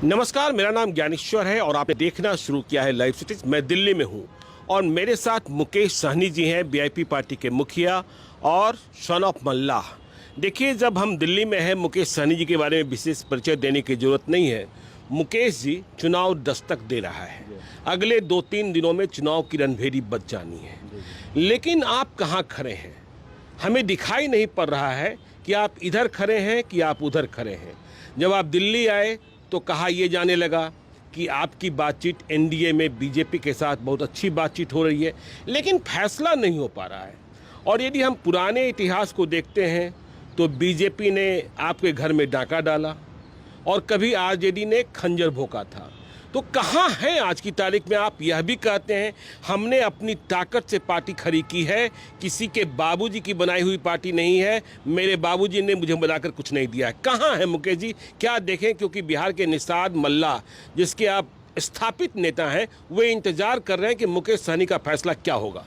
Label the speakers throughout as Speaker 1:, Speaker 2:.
Speaker 1: नमस्कार, मेरा नाम ज्ञानेश्वर है और आपने देखना शुरू किया है लाइव सिटीज। मैं दिल्ली में हूं और मेरे साथ मुकेश सहनी जी हैं, वीआईपी पार्टी के मुखिया और सन ऑफ मल्लाह। देखिए, जब हम दिल्ली में हैं, मुकेश सहनी जी के बारे में विशेष परिचय देने की जरूरत नहीं है। मुकेश जी चुनाव दस्तक दे रहा है, अगले 2-3 दिनों में चुनाव की रणभेरी बज जानी है। लेकिन आप कहाँ खड़े हैं, हमें दिखाई नहीं पड़ रहा है कि आप इधर खड़े हैं कि आप उधर खड़े हैं। जब आप दिल्ली आए तो कहा यह जाने लगा कि आपकी बातचीत एनडीए में बीजेपी के साथ बहुत अच्छी बातचीत हो रही है, लेकिन फैसला नहीं हो पा रहा है। और यदि हम पुराने इतिहास को देखते हैं तो बीजेपी ने आपके घर में डाका डाला और कभी आरजेडी ने खंजर भोंका था। तो कहाँ हैं आज की तारीख में? आप यह भी कहते हैं हमने अपनी ताकत से पार्टी खड़ी की है, किसी के बाबूजी की बनाई हुई पार्टी नहीं है, मेरे बाबूजी ने मुझे बनाकर कुछ नहीं दिया है। कहाँ है मुकेश जी? क्या देखें, क्योंकि बिहार के निषाद मल्लाह, जिसके आप स्थापित नेता हैं, वे इंतजार कर रहे हैं कि मुकेश सहनी का फैसला क्या होगा।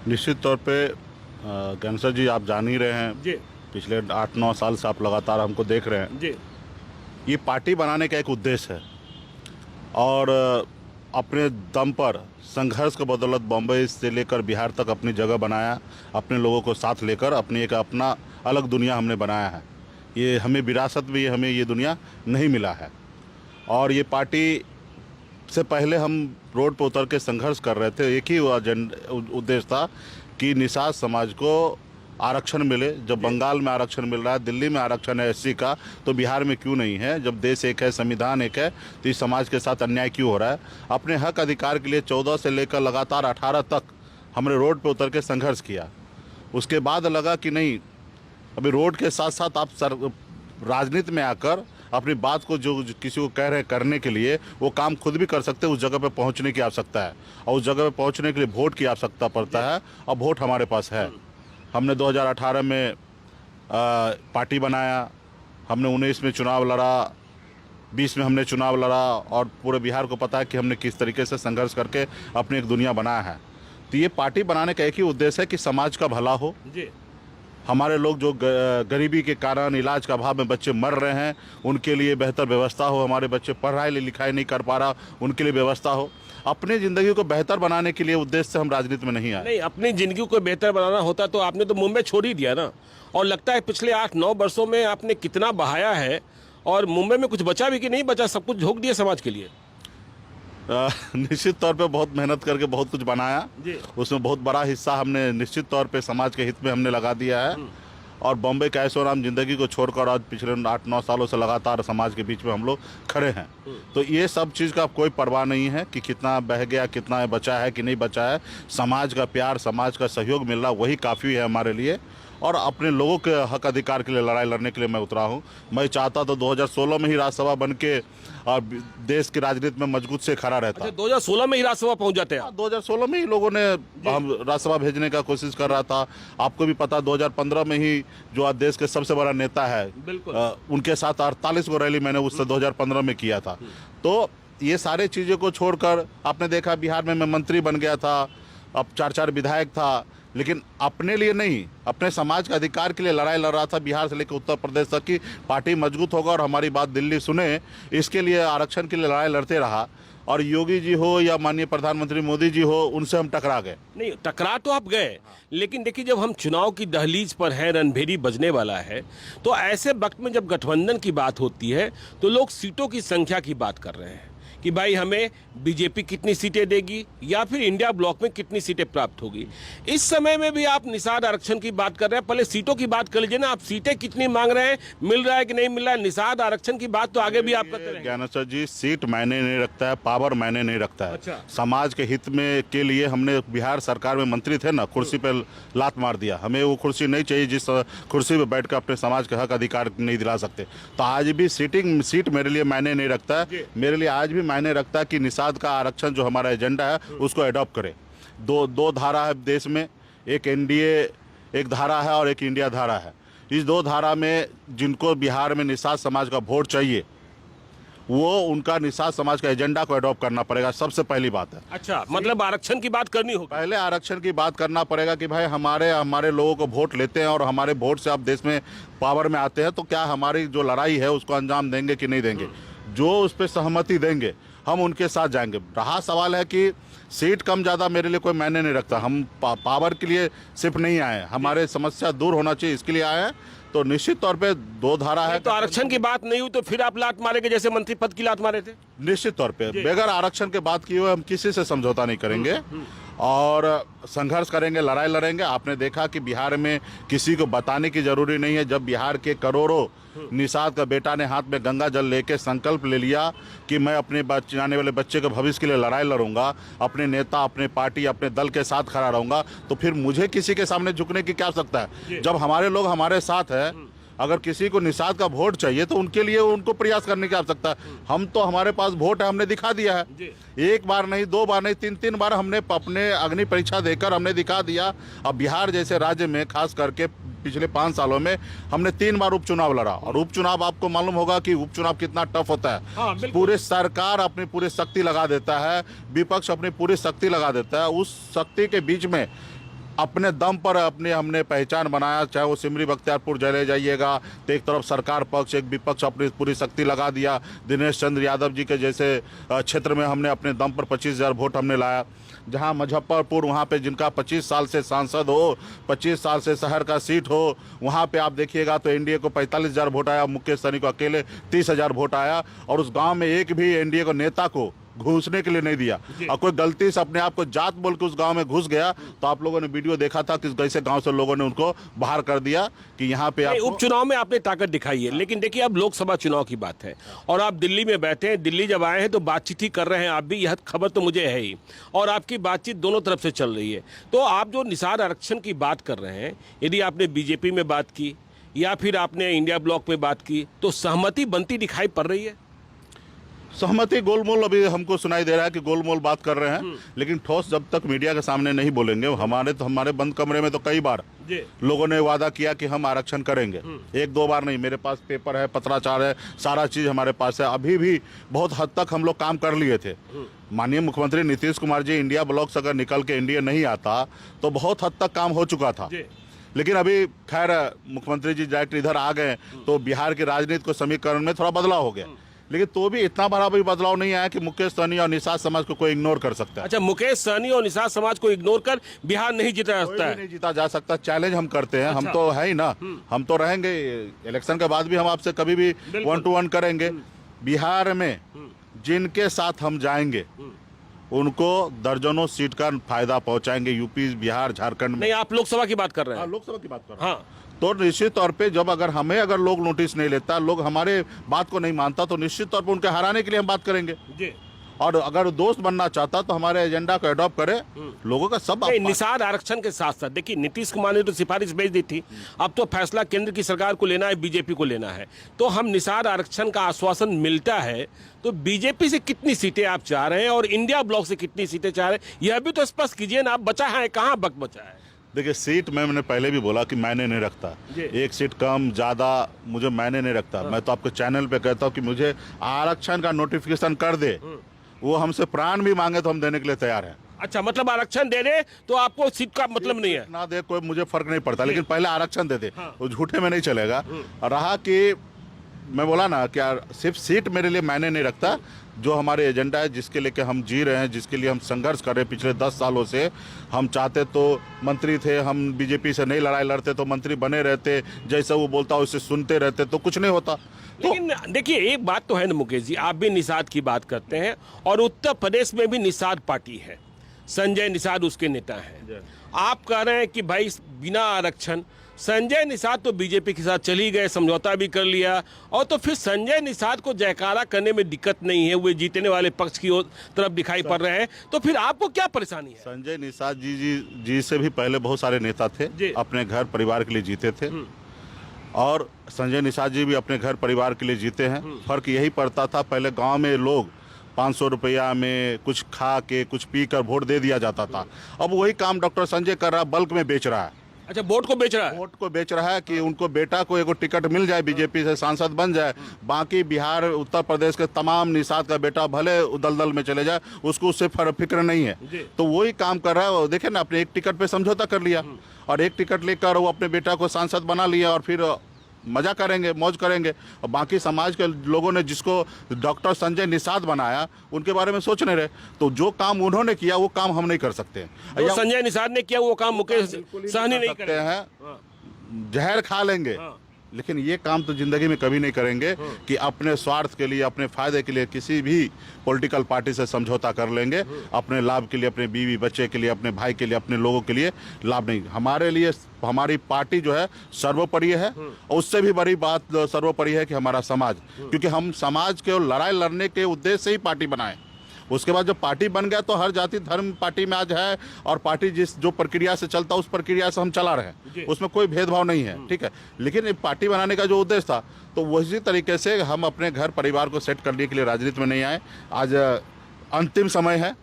Speaker 2: निश्चित तौर पे ज्ञानेश्वर जी, आप जान ही रहे हैं जी, पिछले 8-9 साल से आप लगातार हमको देख रहे हैं जी। ये पार्टी बनाने का एक उद्देश्य है और अपने दम पर संघर्ष के बदौलत बॉम्बे से लेकर बिहार तक अपनी जगह बनाया, अपने लोगों को साथ लेकर अपनी एक अपना अलग दुनिया हमने बनाया है। ये हमें विरासत में हमें ये दुनिया नहीं मिला है। और ये पार्टी से पहले हम रोड पर उतर के संघर्ष कर रहे थे। एक ही उद्देश्य था कि निषाद समाज को आरक्षण मिले। जब बंगाल में आरक्षण मिल रहा है, दिल्ली में आरक्षण है एससी का, तो बिहार में क्यों नहीं है? जब देश एक है, संविधान एक है, तो इस समाज के साथ अन्याय क्यों हो रहा है? अपने हक अधिकार के लिए 14 से लेकर लगातार 18 तक हमने रोड पे उतर के संघर्ष किया। उसके बाद लगा कि नहीं, अभी रोड के साथ साथ आप राजनीति में आकर अपनी बात को जो किसी को कह रहे हैं करने के लिए, वो काम खुद भी कर सकते हैं। उस जगह पे पहुंचने की आवश्यकता है और उस जगह पे पहुंचने के लिए वोट की आवश्यकता पड़ता है और वोट हमारे पास है। हमने 2018 में पार्टी बनाया, हमने 19 में चुनाव लड़ा, 20 में हमने चुनाव लड़ा और पूरे बिहार को पता है कि हमने किस तरीके से संघर्ष करके अपनी एक दुनिया बनाया है। तो ये पार्टी बनाने का एक ही उद्देश्य है कि समाज का भला हो जी। हमारे लोग जो गरीबी के कारण, इलाज का अभाव में बच्चे मर रहे हैं, उनके लिए बेहतर व्यवस्था हो। हमारे बच्चे पढ़ाई लिखाई नहीं कर पा रहा, उनके लिए व्यवस्था हो। अपनी ज़िंदगी को बेहतर बनाने के लिए उद्देश्य से हम राजनीति में नहीं आए।
Speaker 1: नहीं, अपनी ज़िंदगी को बेहतर बनाना होता तो आपने तो मुंबई छोड़ ही दिया ना। और लगता है पिछले 8-9 वर्षों में आपने कितना बहाया है और मुंबई में कुछ बचा भी कि नहीं बचा, सब कुछ झोंक दिया समाज के लिए।
Speaker 2: निश्चित तौर पे बहुत मेहनत करके बहुत कुछ बनाया, उसमें बहुत बड़ा हिस्सा हमने निश्चित तौर पे समाज के हित में हमने लगा दिया है। और बॉम्बे का ऐशोआराम जिंदगी को छोड़कर आज पिछले 8-9 सालों से लगातार समाज के बीच में हम लोग खड़े हैं। तो ये सब चीज़ का कोई परवाह नहीं है कि कितना बह गया, कितना बचा है कि नहीं बचा है। समाज का प्यार, समाज का सहयोग मिल रहा, वही काफ़ी है हमारे लिए। और अपने लोगों के हक अधिकार के लिए लड़ाई लड़ने के लिए मैं उतरा हूँ। मैं चाहता तो 2016 में ही राज्यसभा बन के और देश की राजनीति में मजबूत से खड़ा रहता।
Speaker 1: अच्छा, 2016 में ही राज्यसभा पहुंच जाते हैं?
Speaker 2: 2016 में ही लोगों ने हम राज्यसभा भेजने का कोशिश कर रहा था। आपको भी पता, 2015 में ही जो आज देश के सबसे बड़ा नेता है, उनके साथ 48 गो रैली मैंने उससे 2015 में किया था। तो ये सारे चीज़ों को छोड़कर आपने देखा, बिहार में मैं मंत्री बन गया था, अब 4 विधायक था, लेकिन अपने लिए नहीं, अपने समाज के अधिकार के लिए लड़ाई लड़ रहा था। बिहार से लेकर उत्तर प्रदेश तक की पार्टी मजबूत होगा और हमारी बात दिल्ली सुने, इसके लिए आरक्षण के लिए लड़ाई लड़ते रहा। और योगी जी हो या माननीय प्रधानमंत्री मोदी जी हो, उनसे हम टकरा गए।
Speaker 1: नहीं, टकरा तो आप गए, लेकिन देखिए, जब हम चुनाव की दहलीज पर हैं, रणभेरी बजने वाला है, तो ऐसे वक्त में जब गठबंधन की बात होती है तो लोग सीटों की संख्या की बात कर रहे हैं कि भाई हमें बीजेपी कितनी सीटें देगी या फिर इंडिया ब्लॉक में कितनी सीटें प्राप्त होगी। इस समय में भी आप निषाद आरक्षण की बात कर रहे हैं, पहले सीटों की बात कर लीजिए ना। आप सीटें कितनी मांग रहे हैं, मिल रहा है कि नहीं मिल रहा है? निषाद आरक्षण की बात तो आगे भी आप करते रहेंगे।
Speaker 2: ज्ञानेश्वर जी, सीट मायने नहीं रखता है, पावर मायने नहीं रखता है।
Speaker 1: अच्छा।
Speaker 2: समाज के हित में के लिए हमने बिहार सरकार में मंत्री थे ना, कुर्सी पे लात मार दिया। हमें वो कुर्सी नहीं चाहिए जिस कुर्सी पे बैठ कर अपने समाज के हक अधिकार नहीं दिला सकते। तो आज भी सीट मेरे लिए मायने नहीं रखता है। मेरे लिए आज भी मायने रखता है कि निषाद का आरक्षण जो हमारा एजेंडा है उसको अडॉप्ट करे। दो धारा है देश में, एक एनडीए एक धारा है और एक इंडिया धारा है। इस 2 धारा में जिनको बिहार में निषाद समाज का वोट चाहिए, वो उनका निषाद समाज का एजेंडा को अडॉप्ट करना पड़ेगा, सबसे पहली बात है।
Speaker 1: अच्छा, मतलब आरक्षण की बात करनी होगी।
Speaker 2: पहले आरक्षण की बात करना पड़ेगा कि भाई हमारे लोगों को वोट लेते हैं और हमारे वोट से आप देश में पावर में आते हैं, तो क्या हमारी जो लड़ाई है उसको अंजाम देंगे कि नहीं देंगे। जो उस पर सहमति देंगे हम उनके साथ जाएंगे। रहा सवाल है कि सीट कम ज़्यादा मेरे लिए कोई मायने नहीं रखता। हम पावर के लिए सिर्फ नहीं आए, हमारे समस्या दूर होना चाहिए इसके लिए आए हैं। तो निश्चित तौर पे दो धारा है।
Speaker 1: तो आरक्षण की बात नहीं हुई तो फिर आप लात मारेंगे जैसे मंत्री पद की लात मारे थे?
Speaker 2: निश्चित तौर पे बगैर आरक्षण के बात की हुई हम किसी से समझौता नहीं करेंगे और संघर्ष करेंगे, लड़ाई लड़ेंगे। आपने देखा कि बिहार में किसी को बताने की जरूरी नहीं है। जब बिहार के करोड़ों निषाद का बेटा ने हाथ में गंगा जल लेके संकल्प ले लिया कि मैं अपने आने वाले बच्चे के भविष्य के लिए लड़ाई लड़ूंगा, अपने नेता, अपने पार्टी, अपने दल के साथ खड़ा रहूंगा, तो फिर मुझे किसी के सामने झुकने की क्या आवश्यकता है? जब हमारे लोग हमारे साथ है, अगर किसी को निषाद का वोट चाहिए तो उनके लिए उनको प्रयास करने की आवश्यकता है। हम तो हमारे पास वोट है, हमने दिखा दिया है। एक बार नहीं, दो बार नहीं, तीन बार हमने अपने अग्नि परीक्षा देकर हमने दिखा दिया। अब बिहार जैसे राज्य में खास करके पिछले 5 सालों में हमने 3 बार उपचुनाव लड़ा और उपचुनाव आपको मालूम होगा कि उपचुनाव कितना टफ होता है।
Speaker 1: हाँ,
Speaker 2: पूरे सरकार अपनी पूरी शक्ति लगा देता है, विपक्ष अपनी पूरी शक्ति लगा देता है। उस शक्ति के बीच में अपने दम पर हमने पहचान बनाया। चाहे वो सिमरी बख्तियारपुर चले जाइएगा तो एक तरफ सरकार पक्ष, एक विपक्ष अपनी पूरी शक्ति लगा दिया। दिनेश चंद्र यादव जी के जैसे क्षेत्र में हमने अपने दम पर 25,000 वोट हमने लाया। जहां मुजफ्फरपुर, वहां पे जिनका 25 साल से सांसद हो, 25 साल से शहर का सीट हो, वहां पे आप देखिएगा तो एनडीए को 45,000 वोट आया, मुकेश सहनी को अकेले 30,000 वोट आया। और उस गांव में एक भी एनडीए को नेता को घुसने के लिए नहीं दिया। और कोई गलती से अपने आप को जात बोल के उस गांव में घुस गया तो आप लोगों ने वीडियो देखा था कि कैसे गांव से लोगों ने उनको बाहर कर दिया कि यहाँ पे
Speaker 1: उपचुनाव में आपने ताकत दिखाई है। लेकिन देखिए अब लोकसभा चुनाव की बात है और आप दिल्ली में बैठे हैं, दिल्ली जब आए हैं तो बातचीत ही कर रहे हैं आप भी, यह खबर तो मुझे है ही, और आपकी बातचीत दोनों तरफ से चल रही है। तो आप जो निषाद आरक्षण की बात कर रहे हैं, यदि आपने बीजेपी में बात की या फिर आपने इंडिया ब्लॉक में बात की तो सहमति बनती दिखाई पड़ रही है?
Speaker 2: सहमति गोलमोल अभी हमको सुनाई दे रहा है कि गोलमोल बात कर रहे हैं, लेकिन ठोस जब तक मीडिया के सामने नहीं बोलेंगे। हमारे बंद कमरे में तो कई बार लोगों ने वादा किया कि हम आरक्षण करेंगे। 1-2 बार नहीं, मेरे पास पेपर है, पत्राचार है, सारा चीज हमारे पास है। अभी भी बहुत हद तक हम लोग काम कर लिए थे। माननीय मुख्यमंत्री नीतीश कुमार जी इंडिया ब्लॉक से अगर निकल के एनडीए नहीं आता तो बहुत हद तक काम हो चुका था। लेकिन अभी खैर मुख्यमंत्री जी डायरेक्ट इधर आ गए तो बिहार की राजनीति को समीकरण में थोड़ा बदलाव हो गया। लेकिन तो भी इतना बड़ा भी बदलाव नहीं आया कि मुकेश सहनी और निषाद समाज को कोई इग्नोर कर सकता है।
Speaker 1: अच्छा, मुकेश सहनी और निषाद समाज को इग्नोर कर बिहार नहीं जीता जा सकता है?
Speaker 2: नहीं जीता जा सकता। चैलेंज हम करते हैं। हम तो है ही ना, हम तो रहेंगे। इलेक्शन के बाद भी हम आपसे कभी भी 1-to-1 करेंगे। बिहार में जिनके साथ हम जाएंगे उनको दर्जनों सीट का फायदा पहुंचाएंगे। यूपी, बिहार, झारखंड में।
Speaker 1: नहीं, आप लोकसभा की बात कर रहे हैं?
Speaker 2: लोकसभा की बात कर रहे हैं। हाँ, तो निश्चित तौर पे जब अगर लोग नोटिस नहीं लेता, लोग हमारे बात को नहीं मानता, तो निश्चित तौर पे उनके हराने के लिए हम बात करेंगे जी। और अगर दोस्त बनना चाहता तो हमारे एजेंडा को अडॉप्ट करे। लोगों का सब
Speaker 1: निषाद आरक्षण के साथ साथ देखिए नीतीश कुमार ने तो सिफारिश भेज दी थी, अब तो फैसला केंद्र की सरकार को लेना है, बीजेपी को लेना है। तो हम निषाद आरक्षण का आश्वासन मिलता है तो बीजेपी से कितनी सीटें आप चाह रहे हैं और इंडिया ब्लॉक से कितनी सीटें चाह रहे हैं, यह भी तो स्पष्ट कीजिए ना। आप बचा है कहाँ वक्त बचा है?
Speaker 2: देखिए, सीट में मैंने पहले भी बोला कि मायने नहीं रखता। एक सीट कम ज्यादा मुझे मायने नहीं रखता। हाँ। मैं तो आपको चैनल पे कहता हूँ कि मुझे आरक्षण का नोटिफिकेशन कर दे। वो हमसे प्राण भी मांगे तो हम देने के लिए तैयार हैं।
Speaker 1: अच्छा, मतलब आरक्षण दे दे तो आपको सीट का मतलब नहीं है?
Speaker 2: ना दे कोई मुझे फर्क नहीं पड़ता, लेकिन पहले आरक्षण दे दे। वो झूठे में नहीं चलेगा। रहा कि मैं बोला ना कि सिर्फ सीट मेरे लिए मायने नहीं रखता। जो हमारे एजेंडा है, जिसके लेके हम जी रहे हैं, जिसके लिए हम संघर्ष कर रहे हैं पिछले 10 सालों से। हम चाहते तो मंत्री थे, हम बीजेपी से नहीं लड़ाई लड़ते तो मंत्री बने रहते, जैसा वो बोलता उसे सुनते रहते तो कुछ नहीं होता।
Speaker 1: लेकिन देखिए एक बात तो है ना मुकेश जी, आप भी निषाद की बात करते हैं और उत्तर प्रदेश में भी निषाद पार्टी है, संजय निषाद उसके नेता हैं। आप कह रहे हैं कि भाई बिना आरक्षण, संजय निषाद तो बीजेपी के साथ चली गए, समझौता भी कर लिया, और तो फिर संजय निषाद को जयकारा करने में दिक्कत नहीं है, वे जीतने वाले पक्ष की तरफ दिखाई पड़ रहे हैं, तो फिर आपको क्या परेशानी है?
Speaker 2: संजय निषाद जी से भी पहले बहुत सारे नेता थे, अपने घर परिवार के लिए जीते थे, और संजय निषाद जी भी अपने घर परिवार के लिए जीते हैं। फर्क यही पड़ता था, पहले गाँव में लोग 500 रुपया में कुछ खा के कुछ पी कर वोट दे दिया जाता था। अब वही काम डॉक्टर संजय कर रहा, बल्क में बेच रहा है।
Speaker 1: अच्छा, वोट को बेच रहा है?
Speaker 2: वोट को बेच रहा है कि उनको बेटा को एगो टिकट मिल जाए, बीजेपी से सांसद बन जाए, बाकी बिहार उत्तर प्रदेश के तमाम निषाद का बेटा भले दलदल में चले जाए, उसको उससे फिक्र नहीं है। तो वही काम कर रहा है। देखे ना, अपने एक टिकट पे समझौता कर लिया और एक टिकट लेकर वो अपने बेटा को सांसद बना लिया और फिर मजा करेंगे, मौज करेंगे। और बाकी समाज के लोगों ने जिसको डॉक्टर संजय निषाद बनाया उनके बारे में सोच नहीं रहे। तो जो काम उन्होंने किया वो काम हम नहीं कर सकते।
Speaker 1: जो संजय निषाद ने किया वो काम मुकेश सहनी नहीं
Speaker 2: करते हैं। जहर खा लेंगे लेकिन ये काम तो जिंदगी में कभी नहीं करेंगे कि अपने स्वार्थ के लिए, अपने फायदे के लिए किसी भी पॉलिटिकल पार्टी से समझौता कर लेंगे। अपने लाभ के लिए, अपने बीवी बच्चे के लिए, अपने भाई के लिए, अपने लोगों के लिए लाभ नहीं। हमारे लिए हमारी पार्टी जो है सर्वोपरि है। और उससे भी बड़ी बात सर्वोपरि है कि हमारा समाज, क्योंकि हम समाज के लड़ाई लड़ने के उद्देश्य से ही पार्टी बनाए। उसके बाद जब पार्टी बन गया तो हर जाति धर्म पार्टी में आज है, और पार्टी जो प्रक्रिया से चलता उस प्रक्रिया से हम चला रहे हैं, उसमें कोई भेदभाव नहीं है, ठीक है। लेकिन पार्टी बनाने का जो उद्देश्य था तो वही तरीके से हम अपने घर परिवार को सेट करने के लिए राजनीति में नहीं आए। आज अंतिम समय है,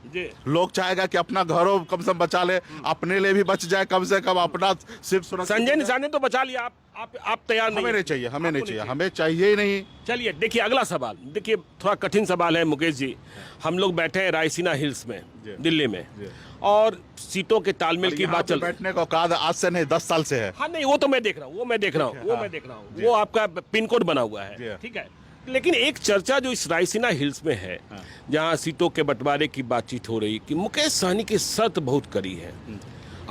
Speaker 2: लोग चाहेगा कि अपना घरों कम से कम बचा ले, अपने लिए भी बच जाए, कम से कम अपना सिर्फ सुरक्षा।
Speaker 1: संजय निषाद ने तो बचा लिया, आप तैयार नहीं?
Speaker 2: हमें नहीं चाहिए, हमें नहीं चाहिए, हमें चाहिए ही नहीं।
Speaker 1: चलिए देखिए अगला सवाल, देखिए थोड़ा कठिन सवाल है मुकेश जी। हम लोग बैठे हैं रायसीना हिल्स में दिल्ली में, और सीटों के तालमेल की बात चल,
Speaker 2: बैठने का औकात आज से नहीं 10 साल से है।
Speaker 1: हाँ नहीं, वो तो मैं देख रहा हूँ, वो आपका पिन कोड बना हुआ है, ठीक है। लेकिन एक चर्चा जो इस रायसीना हिल्स में है, जहां सीटों के बंटवारे की बातचीत हो रही कि मुकेश सहनी की शर्त बहुत कड़ी है।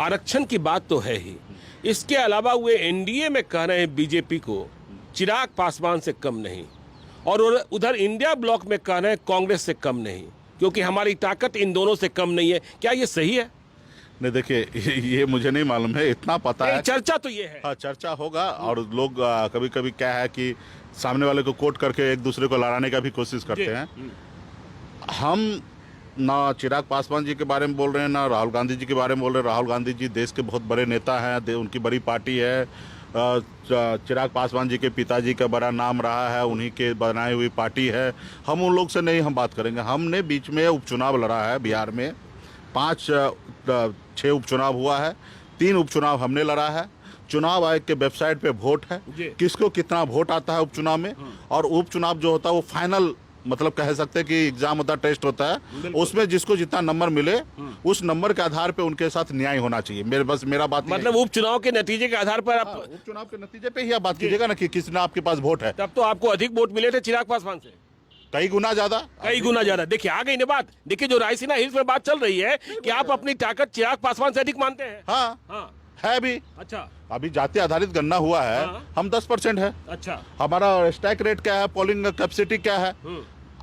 Speaker 1: आरक्षण की बात तो है ही, इसके अलावा वे एनडीए में कह रहे हैं बीजेपी को चिराग पासवान से कम नहीं, और उधर इंडिया ब्लॉक में कह रहे हैं कांग्रेस से कम नहीं, क्योंकि हमारी ताकत इन दोनों से कम नहीं है। क्या ये सही है?
Speaker 2: नहीं देखिए, ये मुझे नहीं मालूम है, इतना पता है
Speaker 1: चर्चा तो ये है।
Speaker 2: हाँ, चर्चा होगा। और लोग कभी कभी क्या है कि सामने वाले को कोट करके एक दूसरे को लड़ाने का भी कोशिश करते हैं। हम ना चिराग पासवान जी के बारे में बोल रहे हैं, ना राहुल गांधी जी के बारे में बोल रहे हैं। राहुल गांधी जी देश के बहुत बड़े नेता हैं, उनकी बड़ी पार्टी है। चिराग पासवान जी के पिताजी का बड़ा नाम रहा है, उन्हीं के बनाई हुई पार्टी है। हम उन लोग से नहीं हम बात करेंगे। हमने बीच में उपचुनाव लड़ा है बिहार में, 5-6 उपचुनाव हुआ है, 3 उपचुनाव हमने लड़ा है। चुनाव आयोग के वेबसाइट पे वोट है, किसको कितना वोट आता है उपचुनाव में। और उपचुनाव जो होता है वो फाइनल, मतलब कह सकते हैं कि एग्जाम होता है, टेस्ट होता है, उसमें जिसको जितना नंबर मिले उस नंबर के आधार पे उनके साथ न्याय होना चाहिए। मेरा बात
Speaker 1: मतलब उपचुनाव के नतीजे के आधार पर आप
Speaker 2: उपचुनाव के नतीजे पे ही आप बात कीजिएगा ना कि किसने आपके पास वोट है।
Speaker 1: तब तो आपको अधिक वोट मिले थे चिराग पासवान से,
Speaker 2: कई गुना ज्यादा।
Speaker 1: देखिए आ गई ना बात। देखिए जो रायसीना हिल्स में बात चल रही है कि आप अपनी ताकत चिराग पासवान से अधिक मानते हैं।
Speaker 2: हाँ है भी।
Speaker 1: अच्छा,
Speaker 2: अभी जाति आधारित गणना हुआ है, हम 10% है।
Speaker 1: अच्छा,
Speaker 2: हमारा स्टैक रेट क्या है, पोलिंग कैपेसिटी क्या है।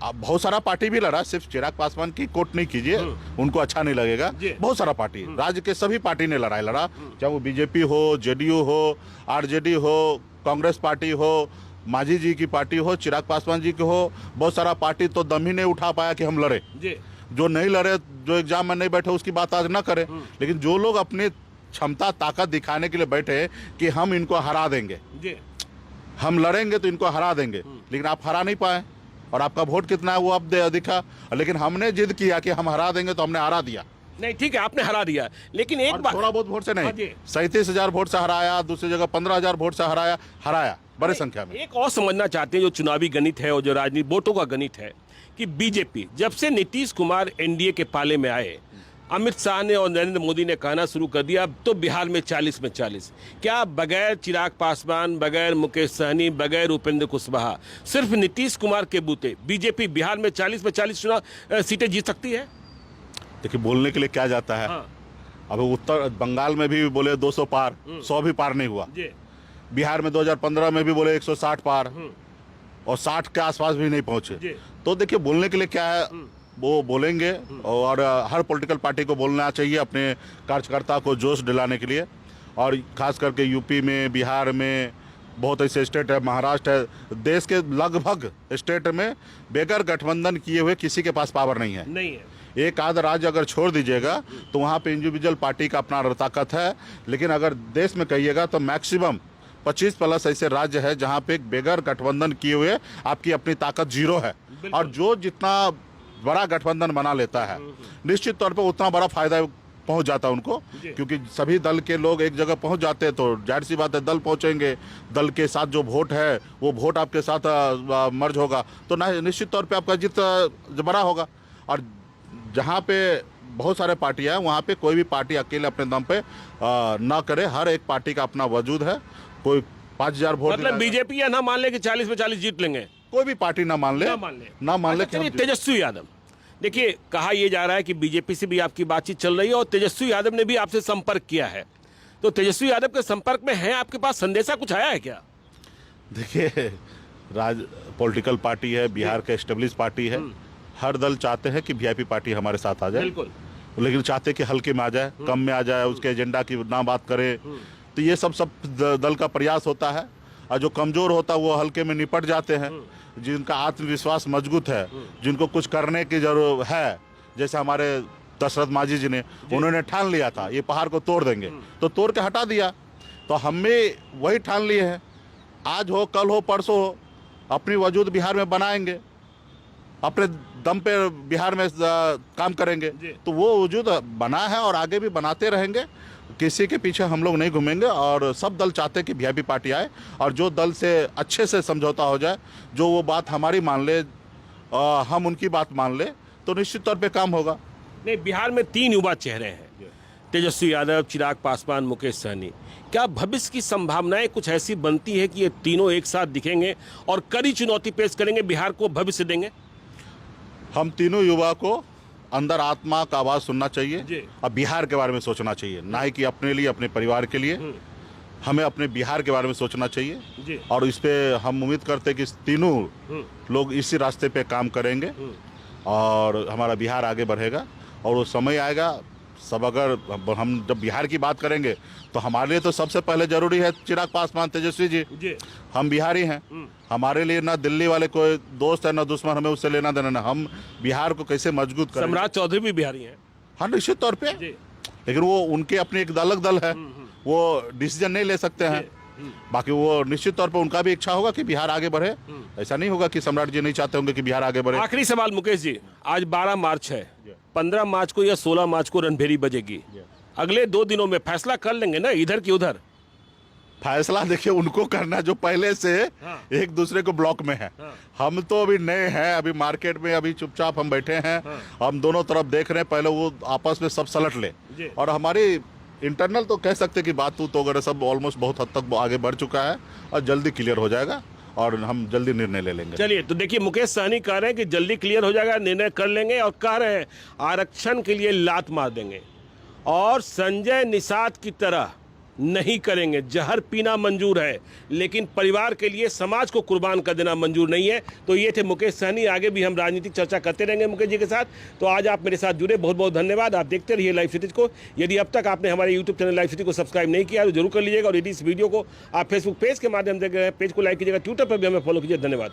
Speaker 2: अब बहुत सारा पार्टी भी लड़ा, सिर्फ चिराग पासवान की कोट नहीं कीजिए, उनको अच्छा नहीं लगेगा। बहुत सारा पार्टी, राज्य के सभी पार्टी ने लड़ा, चाहे वो बीजेपी हो, जेडीयू हो, आरजेडी हो, कांग्रेस पार्टी हो, मांझी जी की पार्टी हो, चिराग पासवान जी की हो। बहुत सारा पार्टी तो दम ही नहीं उठा पाया कि हम लड़े। जो नहीं लड़े, जो एग्जाम में नहीं बैठे, उसकी बात आज ना करें। लेकिन जो लोग अपनी क्षमता ताकत दिखाने के लिए बैठे कि हम इनको हरा देंगे, हम लड़ेंगे तो इनको हरा देंगे, लेकिन आप हरा नहीं पाए। और आपका वोट कितना है वो अब दिखा। लेकिन हमने जिद किया कि हम हरा देंगे तो हमने हरा दिया।
Speaker 1: नहीं ठीक है, आपने हरा दिया, लेकिन एक बात,
Speaker 2: थोड़ा बहुत वोट से नहीं, 37,000 वोट से हराया, दूसरी जगह 15,000 वोट से हराया बड़े संख्या में।
Speaker 1: एक और समझना चाहते हैं जो चुनावी गणित है और जो राजनीति वोटों का गणित है, कि बीजेपी जब से नीतीश कुमार एनडीए के पाले में आए, अमित शाह ने और नरेंद्र मोदी ने कहना शुरू कर दिया अब तो बिहार में 40 में 40। क्या बगैर चिराग पासवान, बगैर मुकेश सहनी, बगैर उपेंद्र कुशवाहा, सिर्फ नीतीश कुमार के बूते बीजेपी बिहार में 40 में 40 चुनाव सीटें जीत सकती है?
Speaker 2: देखिए, बोलने के लिए क्या जाता है। अब उत्तर बंगाल में भी बोले 200 पार, 100 भी पार नहीं हुआ। बिहार में 2015 में भी बोले 160 पार, और 60 के आसपास भी नहीं पहुंचे। तो देखिए, बोलने के लिए क्या है, वो बोलेंगे। और हर पॉलिटिकल पार्टी को बोलना चाहिए अपने कार्यकर्ता को जोश दिलाने के लिए। और खास करके यूपी में, बिहार में बहुत ऐसे स्टेट है, महाराष्ट्र है, देश के लगभग स्टेट में बेगर गठबंधन किए हुए किसी के पास पावर नहीं है। एक आध राज्य अगर छोड़ दीजिएगा तो वहाँ पे इंडिविजुअल पार्टी का अपना ताकत है। लेकिन अगर देश में कहिएगा तो मैक्सिमम 25+ ऐसे राज्य है जहाँ पे बेगर गठबंधन किए हुए आपकी अपनी ताकत 0 है। और जो जितना बड़ा गठबंधन बना लेता है, निश्चित तौर पे उतना बड़ा फायदा पहुंच जाता है उनको, क्योंकि सभी दल के लोग एक जगह पहुंच जाते हैं तो जाहिर सी बात है दल पहुंचेंगे, दल के साथ जो वोट है वो वोट आपके साथ मर्ज होगा, तो निश्चित तौर पे आपका जीत बड़ा होगा। और जहाँ पे बहुत सारे पार्टियाँ हैं वहाँ पे कोई भी पार्टी अकेले अपने दम पे ना करे, हर एक पार्टी का अपना वजूद है। कोई 5,000 वोट
Speaker 1: मतलब बीजेपी या ना मान ले कि 40 में 40 जीत लेंगे,
Speaker 2: कोई भी पार्टी ना मान ले, ना मान ले।
Speaker 1: अच्छा, चलिए तेजस्वी यादव, देखिए कहा यह जा रहा है कि बीजेपी से भी आपकी बातचीत चल रही है और तेजस्वी यादव ने भी आपसे संपर्क किया है, तो तेजस्वी यादव के संपर्क में है, आपके पास संदेशा कुछ आया है क्या?
Speaker 2: देखिए, पॉलिटिकल पार्टी है, बिहार का एस्टेब्लिश पार्टी है, हर दल चाहते हैं कि वीआईपी पार्टी हमारे साथ आ जाए,
Speaker 1: बिल्कुल,
Speaker 2: लेकिन चाहते कि हल्के में आ जाए, कम में आ जाए, उसके एजेंडा की ना बात करे। तो ये सब दल का प्रयास होता है, और जो कमजोर होता है वो हल्के में निपट जाते हैं। जिनका आत्मविश्वास मजबूत है, जिनको कुछ करने की जरूरत है, जैसे हमारे दशरथ मांझी जी ने, उन्होंने ठान लिया था ये पहाड़ को तोड़ देंगे, तो तोड़ के हटा दिया। तो हमें वही ठान लिए हैं, आज हो कल हो परसों हो, अपनी वजूद बिहार में बनाएंगे, अपने दम पे बिहार में काम करेंगे। तो वो वजूद बना है और आगे भी बनाते रहेंगे, किसी के पीछे हम लोग नहीं घूमेंगे। और सब दल चाहते हैं कि वीआईपी पार्टी आए, और जो दल से अच्छे से समझौता हो जाए, जो वो बात हमारी मान ले, हम उनकी बात मान ले, तो निश्चित तौर पे काम होगा।
Speaker 1: नहीं, बिहार में 3 युवा चेहरे हैं, तेजस्वी यादव, चिराग पासवान, मुकेश सहनी। क्या भविष्य की संभावनाएं कुछ ऐसी बनती है कि ये तीनों एक साथ दिखेंगे और कड़ी चुनौती पेश करेंगे, बिहार को भविष्य देंगे?
Speaker 2: हम तीनों युवा को अंदर आत्मा का आवाज सुनना चाहिए और बिहार के बारे में सोचना चाहिए, ना ही कि अपने लिए, अपने परिवार के लिए। हमें अपने बिहार के बारे में सोचना चाहिए, और इस पे हम उम्मीद करते हैं कि तीनों लोग इसी रास्ते पे काम करेंगे और हमारा बिहार आगे बढ़ेगा। और वो समय आएगा, सब अगर हम जब बिहार की बात करेंगे तो हमारे लिए तो सबसे पहले जरूरी है चिराग पासवान, तेजस्वी जी। हम बिहारी हैं, हमारे लिए ना दिल्ली वाले कोई दोस्त है ना दुश्मन, हमें उससे लेना देना ना। हम बिहार को कैसे मजबूत करें।
Speaker 1: सम्राट चौधरी भी बिहारी हैं।
Speaker 2: हाँ, निश्चित तौर पे, लेकिन वो उनके अपने एक अलग दल है, वो डिसीजन नहीं ले सकते हैं। बाकी वो निश्चित तौर पर उनका भी इच्छा होगा कि बिहार आगे बढ़े। ऐसा नहीं होगा कि सम्राट जी नहीं चाहते होंगे कि बिहार आगे बढ़े।
Speaker 1: आखिरी सवाल मुकेश जी, आज 12 मार्च है, 15 मार्च को या 16 मार्च को रणभेरी बजेगी। अगले 2 दिनों में फैसला कर लेंगे ना, इधर की उधर?
Speaker 2: फैसला देखिए उनको करना जो पहले से एक दूसरे को ब्लॉक में है। हम तो अभी नए हैं, अभी मार्केट में अभी चुपचाप हम बैठे हैं। हम दोनों तरफ देख रहे हैं, पहले वो आपस में सब सलट ले। और हमारी इंटरनल तो कह सकते कि बात तो वगैरह सब ऑलमोस्ट बहुत हद तक आगे बढ़ चुका है, और जल्दी क्लियर हो जाएगा और हम जल्दी निर्णय ले लेंगे।
Speaker 1: चलिए, तो देखिए मुकेश सहनी कह रहे हैं कि जल्दी क्लियर हो जाएगा, निर्णय कर लेंगे, और कह रहे हैं आरक्षण के लिए लात मार देंगे और संजय निषाद की तरह नहीं करेंगे। जहर पीना मंजूर है, लेकिन परिवार के लिए, समाज को कुर्बान कर देना मंजूर नहीं है। तो ये थे मुकेश सहनी। आगे भी हम राजनीतिक चर्चा करते रहेंगे मुकेश जी के साथ। तो आज आप मेरे साथ जुड़े, बहुत बहुत धन्यवाद। आप देखते रहिए लाइव सिटीज को। यदि अब तक आपने हमारे यूट्यूब चैनल लाइव सिटी को सब्सक्राइब नहीं किया तो जरूर कर लीजिएगा, और यदि इस वीडियो को आप फेसबुक पेज के माध्यम से देख रहे हैं, पेज को लाइक कीजिएगा, ट्विटर पर भी हमें फॉलो कीजिए। धन्यवाद।